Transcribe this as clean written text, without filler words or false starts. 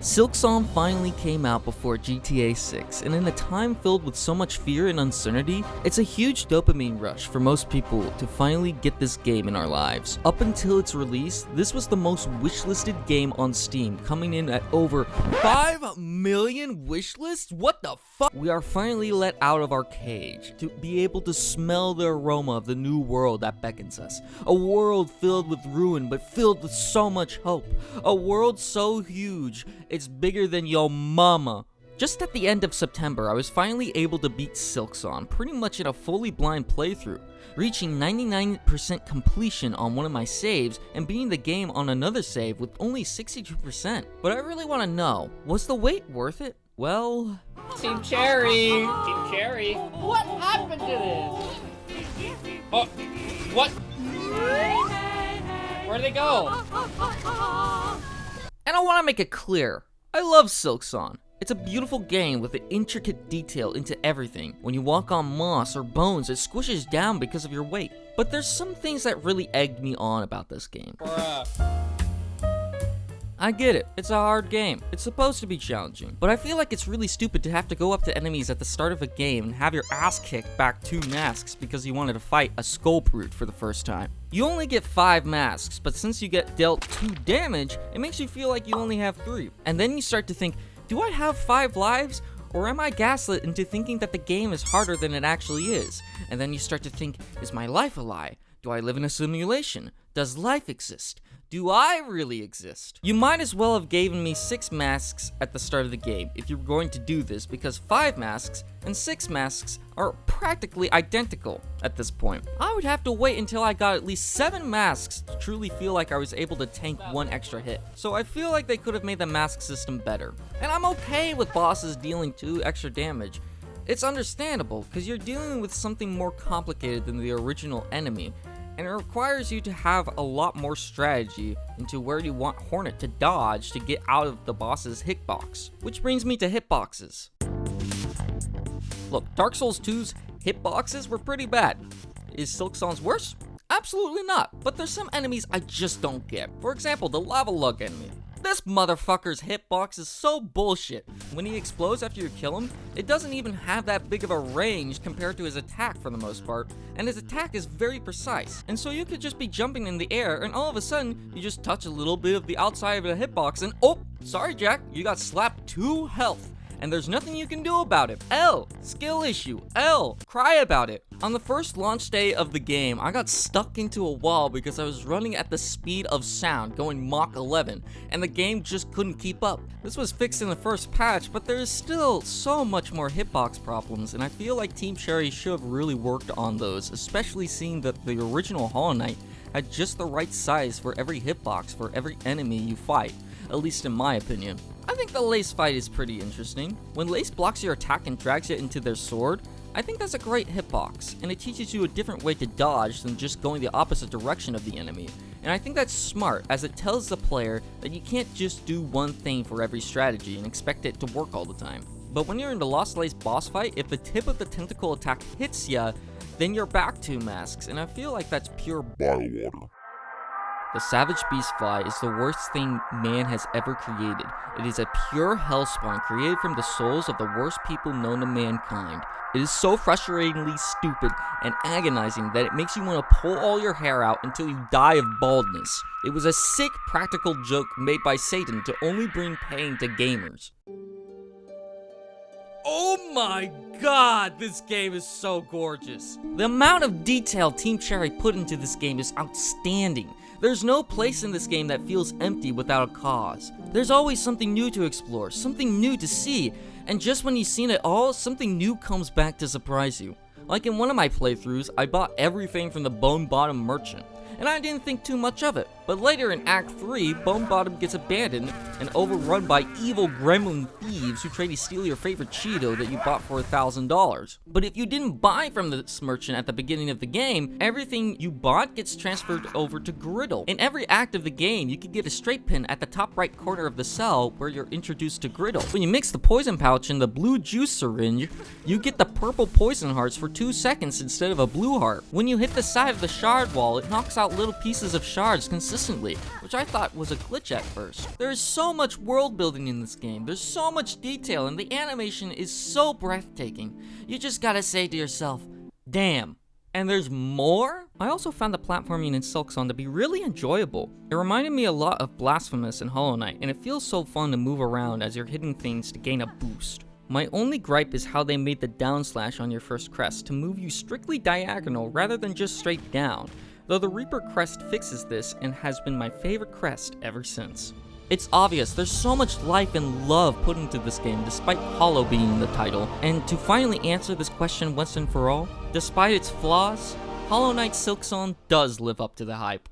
Silksong finally came out before GTA 6, and in a time filled with so much fear and uncertainty, it's a huge dopamine rush for most people to finally get this game in our lives. Up until its release, this was the most wishlisted game on Steam, coming in at over 5 million wishlists? What the fuck? We are finally let out of our cage to be able to smell the aroma of the new world that beckons us. A world filled with ruin, but filled with so much hope. A world so huge, it's bigger than yo mama. Just at the end of September, I was finally able to beat Silksong, pretty much in a fully blind playthrough, reaching 99% completion on one of my saves and beating the game on another save with only 62%. But I really want to know, was the wait worth it? Well... Team Cherry! Team Cherry! What happened to this? Oh, what? Where'd they go? And I want to make it clear, I love Silksong. It's a beautiful game with an intricate detail into everything. When you walk on moss or bones, it squishes down because of your weight. But there's some things that really egged me on about this game. I get it, it's a hard game. It's supposed to be challenging. But I feel like it's really stupid to have to go up to enemies at the start of a game and have your ass kicked back 2 masks because you wanted to fight a skull brute for the first time. You only get 5 masks, but since you get dealt 2 damage, it makes you feel like you only have 3. And then you start to think, do I have 5 lives? Or am I gaslit into thinking that the game is harder than it actually is? And then you start to think, is my life a lie? Do I live in a simulation? Does life exist? Do I really exist? You might as well have given me 6 masks at the start of the game if you're going to do this, because 5 masks and 6 masks are practically identical at this point. I would have to wait until I got at least 7 masks to truly feel like I was able to tank 1 extra hit. So I feel like they could have made the mask system better. And I'm okay with bosses dealing 2 extra damage. It's understandable, because you're dealing with something more complicated than the original enemy, and it requires you to have a lot more strategy into where you want Hornet to dodge to get out of the boss's hitbox. Which brings me to hitboxes. Look, Dark Souls 2's hitboxes were pretty bad. Is Silksong's worse? Absolutely not, but there's some enemies I just don't get. For example, the lava lug enemy. This motherfucker's hitbox is so bullshit. When he explodes after you kill him, it doesn't even have that big of a range compared to his attack for the most part, and his attack is very precise. And so you could just be jumping in the air, and all of a sudden, you just touch a little bit of the outside of the hitbox, and oh, sorry Jack, you got slapped 2 health. And there's nothing you can do about it. L, skill issue. L, cry about it. On the first launch day of the game, I got stuck into a wall because I was running at the speed of sound, going Mach 11, and the game just couldn't keep up. This was fixed in the first patch, but there is still so much more hitbox problems, and I feel like Team Cherry should have really worked on those, especially seeing that the original Hollow Knight had just the right size for every hitbox for every enemy you fight, at least in my opinion. I think the Lace fight is pretty interesting. When Lace blocks your attack and drags it into their sword, I think that's a great hitbox, and it teaches you a different way to dodge than just going the opposite direction of the enemy. And I think that's smart, as it tells the player that you can't just do one thing for every strategy and expect it to work all the time. But when you're in the Lost Lace boss fight, if the tip of the tentacle attack hits ya, then you're back 2 masks, and I feel like that's pure biowater. The Savage Beast Fly is the worst thing man has ever created. It is a pure hellspawn created from the souls of the worst people known to mankind. It is so frustratingly stupid and agonizing that it makes you want to pull all your hair out until you die of baldness. It was a sick practical joke made by Satan to only bring pain to gamers. Oh my god, this game is so gorgeous. The amount of detail Team Cherry put into this game is outstanding. There's no place in this game that feels empty without a cause. There's always something new to explore, something new to see, and just when you've seen it all, something new comes back to surprise you. Like in one of my playthroughs, I bought everything from the Bone Bottom Merchant, and I didn't think too much of it. But later in Act 3, Bone Bottom gets abandoned and overrun by evil gremlin thieves who try to steal your favorite Cheeto that you bought for $1,000. But if you didn't buy from this merchant at the beginning of the game, everything you bought gets transferred over to Griddle. In every act of the game, you can get a straight pin at the top right corner of the cell where you're introduced to Griddle. When you mix the poison pouch in the blue juice syringe, you get the purple poison hearts for 2 seconds instead of a blue heart. When you hit the side of the shard wall, it knocks out little pieces of shards consistent consistently, which I thought was a glitch at first. There is so much world building in this game, there's so much detail, and the animation is so breathtaking. You just gotta say to yourself, damn. And there's more? I also found the platforming in Silksong to be really enjoyable. It reminded me a lot of Blasphemous and Hollow Knight, and it feels so fun to move around as you're hitting things to gain a boost. My only gripe is how they made the down slash on your first crest to move you strictly diagonal rather than just straight down, though the Reaper crest fixes this and has been my favorite crest ever since. It's obvious, there's so much life and love put into this game despite Hollow being in the title, and to finally answer this question once and for all, despite its flaws, Hollow Knight Silksong does live up to the hype.